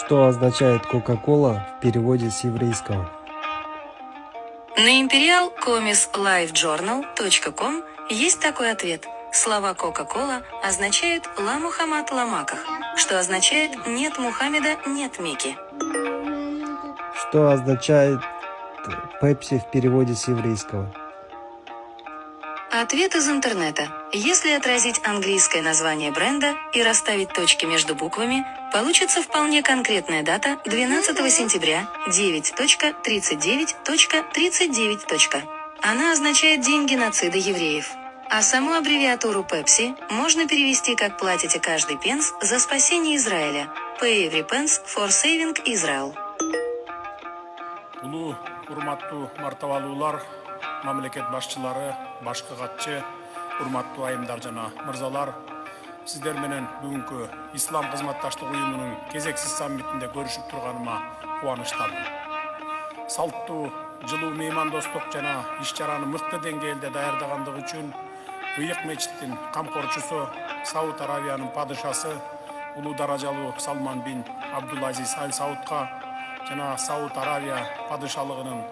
Что означает Кока-Кола в переводе с еврейского? На imperialcomislifejournal.com есть такой ответ. Слова Кока-Кола означают «Ла Мухаммад ла Маках», что означает «Нет Мухаммеда, нет Мики». Что означает Пепси в переводе с еврейского? Ответ из интернета. Если отразить английское название бренда и расставить точки между буквами, получится вполне конкретная дата 12 сентября 9.39.39. Она означает «День геноцида евреев». А саму аббревиатуру Pepsi можно перевести как «Платите каждый пенс за спасение Израиля». Pay every pence for saving Israel. Улуу урматтуу мартабалуулар, мамлекет башчылары, башкы катчы, урматтуу айымдар жана мырзалар, сиздер менен бүгүнкү Ислам кызматташтык уюмунун кезексиз саммитинде көрүшүп турганыма кубанычтамын. Салттуу, жылуу меймандостук жана иш-чараны мыкты деңгээлде даярдагандыгы үчүн Ыйык мечиттин камкорчусу, Сауд Аравиянын падышасы, улуу даражалуу Салман бин Абдулазиз Аль Саудка жана Сауд Аравия падышалыгынын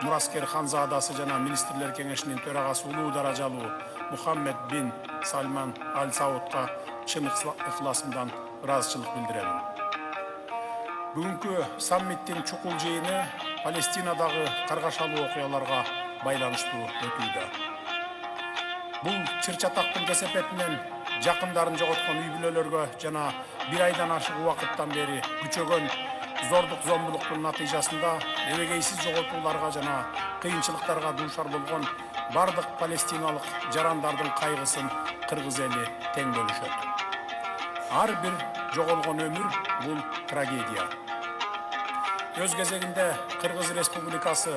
мураскер ханзадасы жана министрлер кеңешинин төрагасы улуу даражалуу Мухаммед бин Сальман Аль Саудка чын ыхласымдан ыраазычылык билдирем. Бүгүнкү саммиттин чукул жыйыны Палестинадагы каргашалуу окуяларга байланыштуу өтүүдө. Бул чыр-чатактын кесепетинен жакындарын жоготкон үй бүлөлөргө жана бир айдан ашык убакыттан бери күчөгөн зордук зомбулуктун натыйжасында эбегейсиз жоготууларга жана кыйынчылыктарга дуушар болгон бардык палестиналык жарандардын кайгысын кыргыз эли тең бөлүшөт. Ар бир жоголгон өмүр бул трагедия. Өз кезегинде Кыргыз Республикасы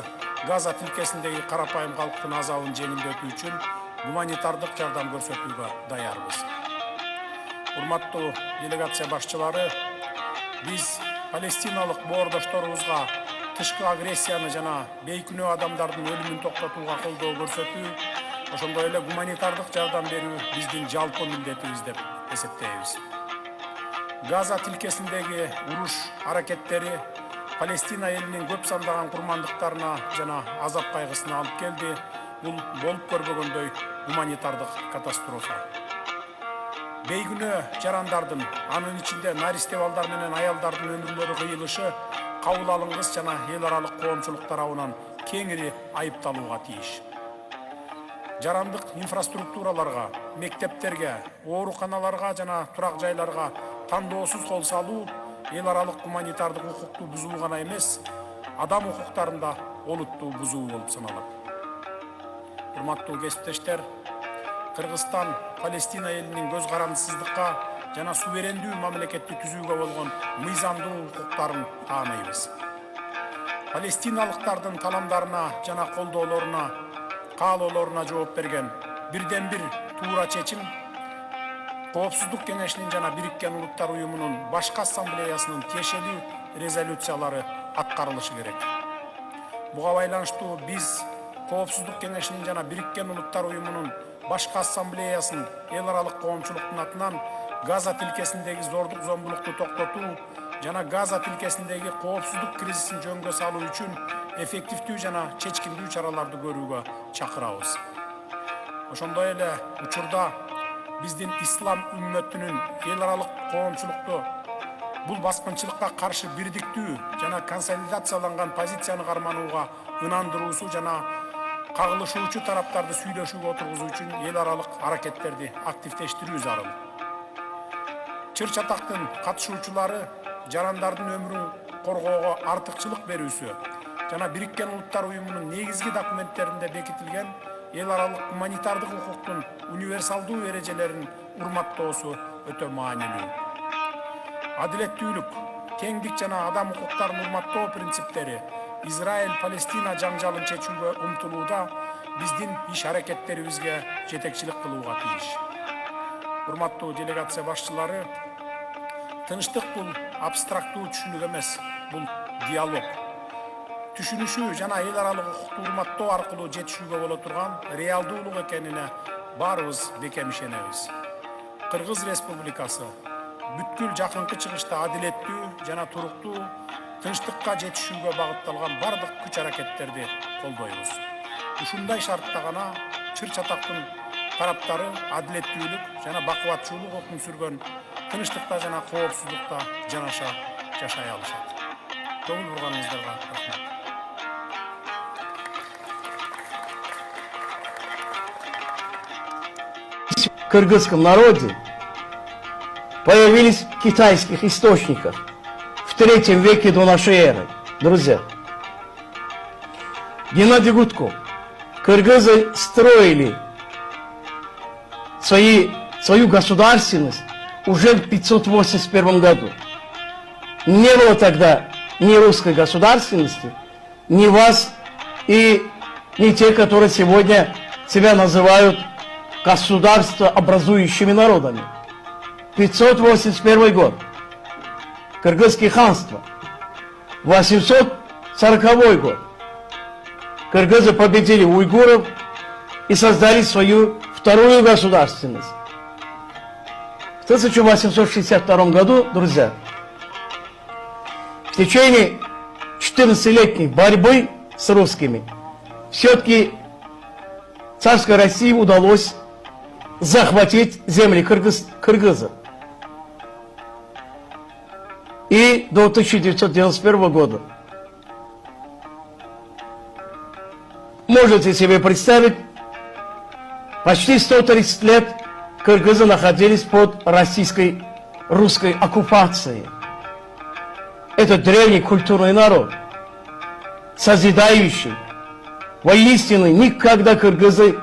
Газа тилкесиндеги карапайым калктын азабын жеңилдетүү үчүн гуманитардык жардам көрсөтүүгө даярбыз. Урматтуу делегация башчылары, биз палестиналык боордошторубузга тышкы агрессияны жана бейкүнөө адамдардын өлүмүн токтотууга колдоо көрсөтүү, ошондой эле гуманитардык жардам берүү биздин жалпы милдетибиз деп эсептейбиз. Газа тилкесиндеги уруш аракеттери Палестина элинин көп сандаган курмандыктарына жана азап кайгысына алып келди. Бул болуп көрбөгөндөй гуманитардык катастрофа. Бейгүнөө жарандардын, анын ичинде наристе балдар менен аялдардын өмүрлөрү кыйылышы кабыл алынгыс жана эл аралык коомчулук тарабынан кеңири айыпталууга тийиш. Жарандык инфраструктураларга, мектептерге, ооруканаларга жана турак жайларга тандоосуз кол салуу эл аралык гуманитардык укукту бузуу гана эмес, адам укуктарында олуттуу бузуу болуп саналат. Урматтуу кесиптештер, Кыргызстан Палестина элинин көз карандысыздыкка жана суверендүү мамлекетти түзүүгө болгон мыйзамдуу укуктарын тааныйбыз. Палестиналыктардын таламдарына жана колдоолоруна, каалоолоруна жооп берген бирден бир туура чечим Коопсуздук кеңешинин жана Бириккен Улуттар уюмунун башкы ассамблеясынын тиешелүү резолюциялары аткарылышы керек. Буга байланыштуу биз Коопсуздук кеңешинин жана Бириккен Улуттар уюмунун башкы ассамблеясын эл аралык коомчулуктун атынан Газа тилкесиндеги зордук зомбулукту токтотуу жана Газа тилкесиндеги коопсуздук кризисин жөнгө салуу үчүн эффективдүү жана чечкиндүү чараларды көрүүгө чакырабыз. Ошондой эле учурда биздин ислам үммөтүнүн эл аралык коомчулукту бул баскынчылыкка каршы бирдиктүү жана консолидацияланган позицияны карманууга ынандыруусу жана кагылышуучу тараптарды сүйлөшүүгө отургузуу үчүн эл аралык аракеттерди активдештирүү зарыл. Чыр-чатактын катышуучулары жарандардын өмүрүн коргоого артыкчылык берүүсү жана Бириккен Улуттар уюмунун негизги документтеринде бекитилген эл аралык гуманитардык укуктун универсалдуу эрежелерин урматтоосу өтө маанилүү. Адилеттүүлүк, теңдик жана адам укуктарын урматтоо принциптери Израиль-Палестина жаңжалын чечүүгө умтулууда биздин иш аракеттерибизге жетекчилик кылууга тийиш. Урматтуу делегация башчылары, тынчтык бул абстрактуу түшүнүк эмес, бул диалог. Түшүнүшүү жана эл аралык укукту урматтоо аркылуу жетишүүгө боло турган реалдуулук экенине баарыбыз бекем ишенебиз. Кыргыз Республикасы бүткүл жакынкы чыгышта адилеттүү жана туруктуу тынчтыкка жетишүүгө багытталган бардык күч аракеттерди колдойбуз. Ушундай шартта гана чыр чатактын тараптары адилеттүүлүк жана бакубатчуулук өкүм сүргөн тынчтыкта жана коопсуздукта жанаша жашай алышат. Көңүл бурганыңыздарга рахмат. В кыргызском народе появились в китайских источниках в 3 веке до нашей эры. Друзья, Геннадий Гудков, кыргызы строили свою государственность уже в 581 году. Не было тогда ни русской государственности, ни вас и ни те, которые сегодня себя называют государствообразующими народами. 581 год. Кыргызское ханство. 840 год. Кыргызы победили уйгуров и создали свою вторую государственность. В 1862 году, друзья, в течение 14-летней борьбы с русскими все-таки царской России удалось захватить земли кыргызов. И до 1991 года. Можете себе представить, почти 130 лет кыргызы находились под русской оккупацией. Это древний культурный народ, созидающий. Воистину, никогда кыргызы,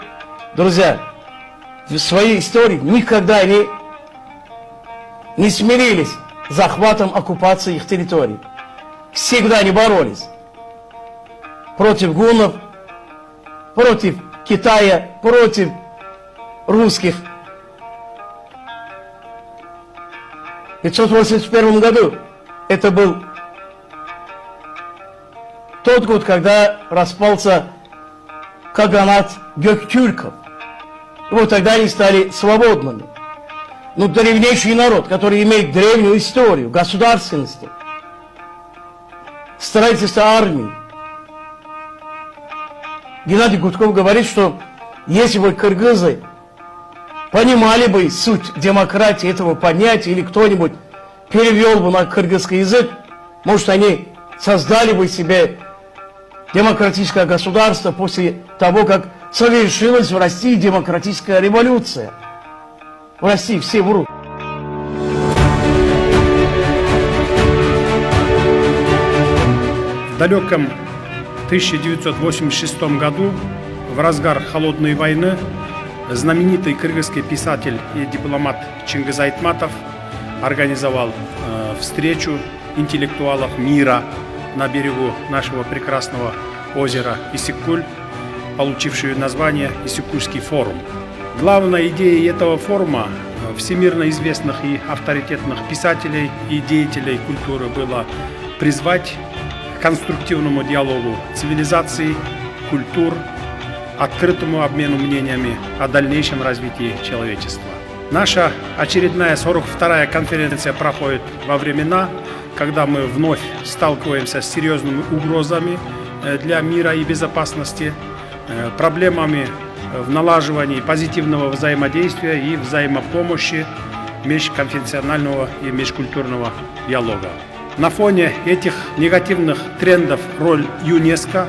друзья, в своей истории никогда не смирились с захватом, оккупацией их территорий. Всегда они боролись против гуннов, против Китая, против русских. В 581 году это был тот год, когда распался каганат Гёктюрков. И вот тогда они стали свободными. Но древнейший народ, который имеет древнюю историю государственности, строительства армии. Геннадий Гудков говорит, что если бы кыргызы понимали бы суть демократии этого понятия, или кто-нибудь перевел бы на кыргызский язык, может, они создали бы себе демократическое государство после того, как совершилась в России демократическая революция. В России все врут. В далеком 1986 году, в разгар холодной войны, знаменитый кыргызский писатель и дипломат Чингиз Айтматов организовал встречу интеллектуалов мира на берегу нашего прекрасного озера Иссык-Куль, получившую название Иссык-Кульский форум. Главной идеей этого форума всемирно известных и авторитетных писателей и деятелей культуры было призвать к конструктивному диалогу цивилизаций, культур, открытому обмену мнениями о дальнейшем развитии человечества. Наша очередная 42-я конференция проходит во времена, когда мы вновь сталкиваемся с серьезными угрозами для мира и безопасности, проблемами в налаживании позитивного взаимодействия и взаимопомощи, межконфессионального и межкультурного диалога. На фоне этих негативных трендов роль ЮНЕСКО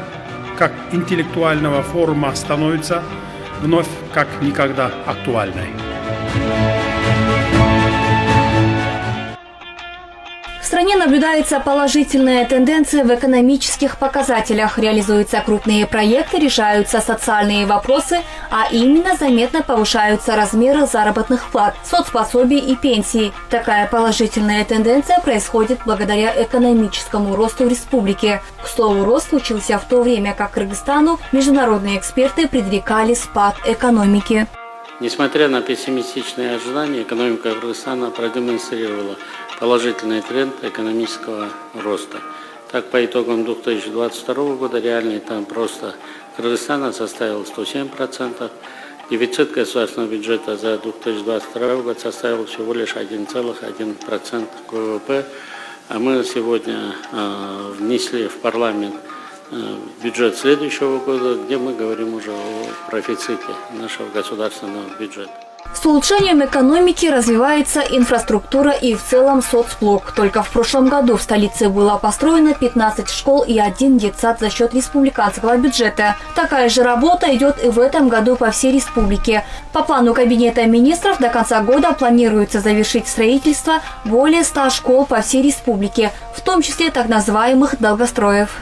как интеллектуального форума становится вновь как никогда актуальной. В стране наблюдается положительная тенденция в экономических показателях. Реализуются крупные проекты, решаются социальные вопросы, а именно заметно повышаются размеры заработных плат, соцпособий и пенсий. Такая положительная тенденция происходит благодаря экономическому росту в республике. К слову, рост случился в то время, как Кыргызстану международные эксперты предрекали спад экономики. Несмотря на пессимистичные ожидания, экономика Кыргызстана продемонстрировала положительный тренд экономического роста. Так, по итогам 2022 года реальный темп роста Кыргызстана составил 107%, Дефицит государственного бюджета за 2022 год составил всего лишь 1,1% ВВП, а мы сегодня внесли в парламент бюджет следующего года, где мы говорим уже о профиците нашего государственного бюджета. С улучшением экономики развивается инфраструктура и в целом соцблок. Только в прошлом году в столице было построено 15 школ и 1 детсад за счет республиканского бюджета. Такая же работа идет и в этом году по всей республике. По плану Кабинета министров до конца года планируется завершить строительство более 100 школ по всей республике, в том числе так называемых долгостроев.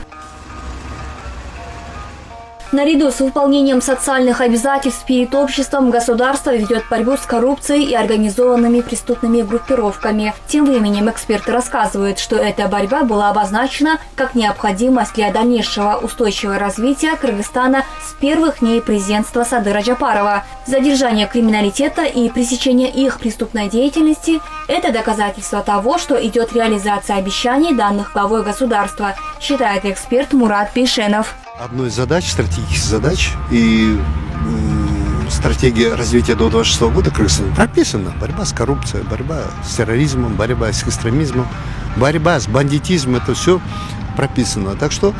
Наряду с выполнением социальных обязательств перед обществом государство ведет борьбу с коррупцией и организованными преступными группировками. Тем временем эксперты рассказывают, что эта борьба была обозначена как необходимость для дальнейшего устойчивого развития Кыргызстана с первых дней президентства Садыра Джапарова. Задержание криминалитета и пресечение их преступной деятельности – это доказательство того, что идет реализация обещаний, данных главой государства, считает эксперт Мурат Пейшенов. Одной из задач, стратегических задач и стратегия развития до 2026 года Кыргызстана прописана. Борьба с коррупцией, борьба с терроризмом, борьба с экстремизмом, борьба с бандитизмом. Это все прописано. Так что,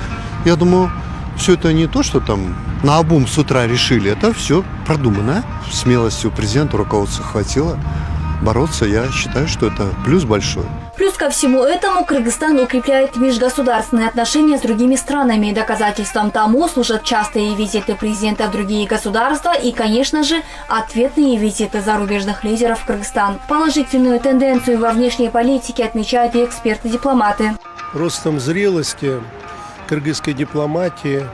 я думаю, все это не то, что там наобум с утра решили. Это все продумано. Смелости у президента, руководства хватило бороться. Я считаю, что это плюс большой. Плюс ко всему этому Кыргызстан укрепляет межгосударственные отношения с другими странами. Доказательством тому служат частые визиты президента в другие государства и, конечно же, ответные визиты зарубежных лидеров в Кыргызстан. Положительную тенденцию во внешней политике отмечают и эксперты-дипломаты. Ростом зрелости кыргызской дипломатии,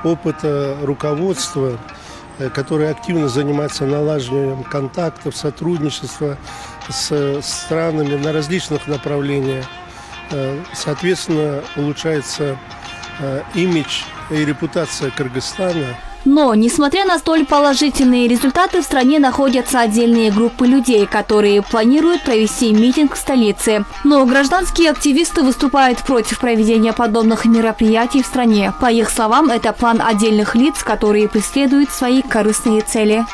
опыта руководства, которое активно занимается налаживанием контактов, сотрудничества с странами на различных направлениях. Соответственно, улучшается имидж и репутация Кыргызстана. Но, несмотря на столь положительные результаты, в стране находятся отдельные группы людей, которые планируют провести митинг в столице. Но гражданские активисты выступают против проведения подобных мероприятий в стране. По их словам, это план отдельных лиц, которые преследуют свои корыстные цели.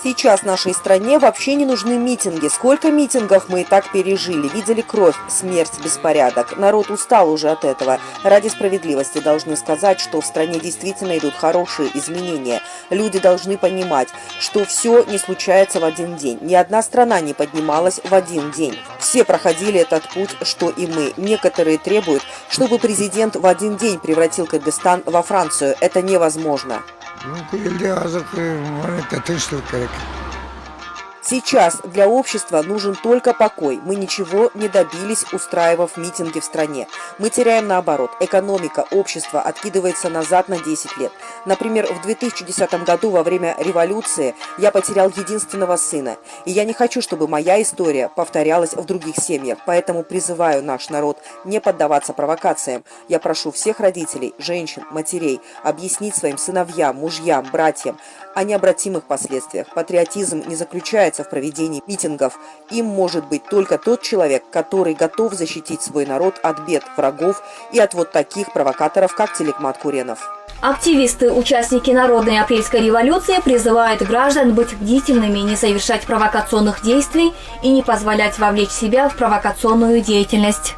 Сейчас нашей стране вообще не нужны митинги. Сколько митингов мы и так пережили. Видели кровь, смерть, беспорядок. Народ устал уже от этого. Ради справедливости должны сказать, что в стране действительно идут хорошие изменения. Люди должны понимать, что все не случается в один день. Ни одна страна не поднималась в один день. Все проходили этот путь, что и мы. Некоторые требуют, чтобы президент в один день превратил Кыргызстан во Францию. Это невозможно. Сейчас для общества нужен только покой. Мы ничего не добились, устраивав митинги в стране. Мы теряем наоборот. Экономика, общество откидывается назад на 10 лет. Например, в 2010 году во время революции я потерял единственного сына. И я не хочу, чтобы моя история повторялась в других семьях. Поэтому призываю наш народ не поддаваться провокациям. Я прошу всех родителей, женщин, матерей объяснить своим сыновьям, мужьям, братьям о необратимых последствиях. Патриотизм не заключается в проведении митингов. Им может быть только тот человек, который готов защитить свой народ от бед врагов и от вот таких провокаторов, как Телекмат Куренов. Активисты, участники Народной апрельской революции призывают граждан быть бдительными, не совершать провокационных действий и не позволять вовлечь себя в провокационную деятельность.